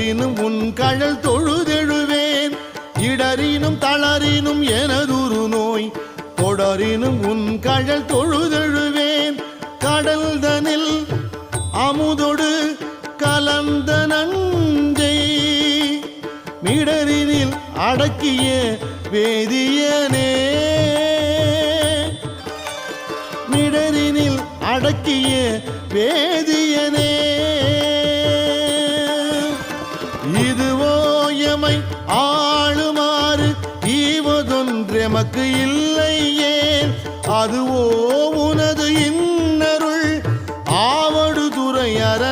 தொடரினும் உன் கழல் தொழுதெழுவேன் இடரினும் தளரினும் எனதுரு நோய் தொடரினும் உன் கழல் தொழுதெழுவேன் கடல் தனில் அமுதொடு கலந்த நஞ்சை மிடரினில் அடக்கிய வேதியனே மிடரினில் அடக்கிய வேதியனே இதுவோ எமை ஆளுமாறு ஈவதொன்றெமக்கு இல்லையே அதுவோ உனது இன்னருள் ஆவடு துறையற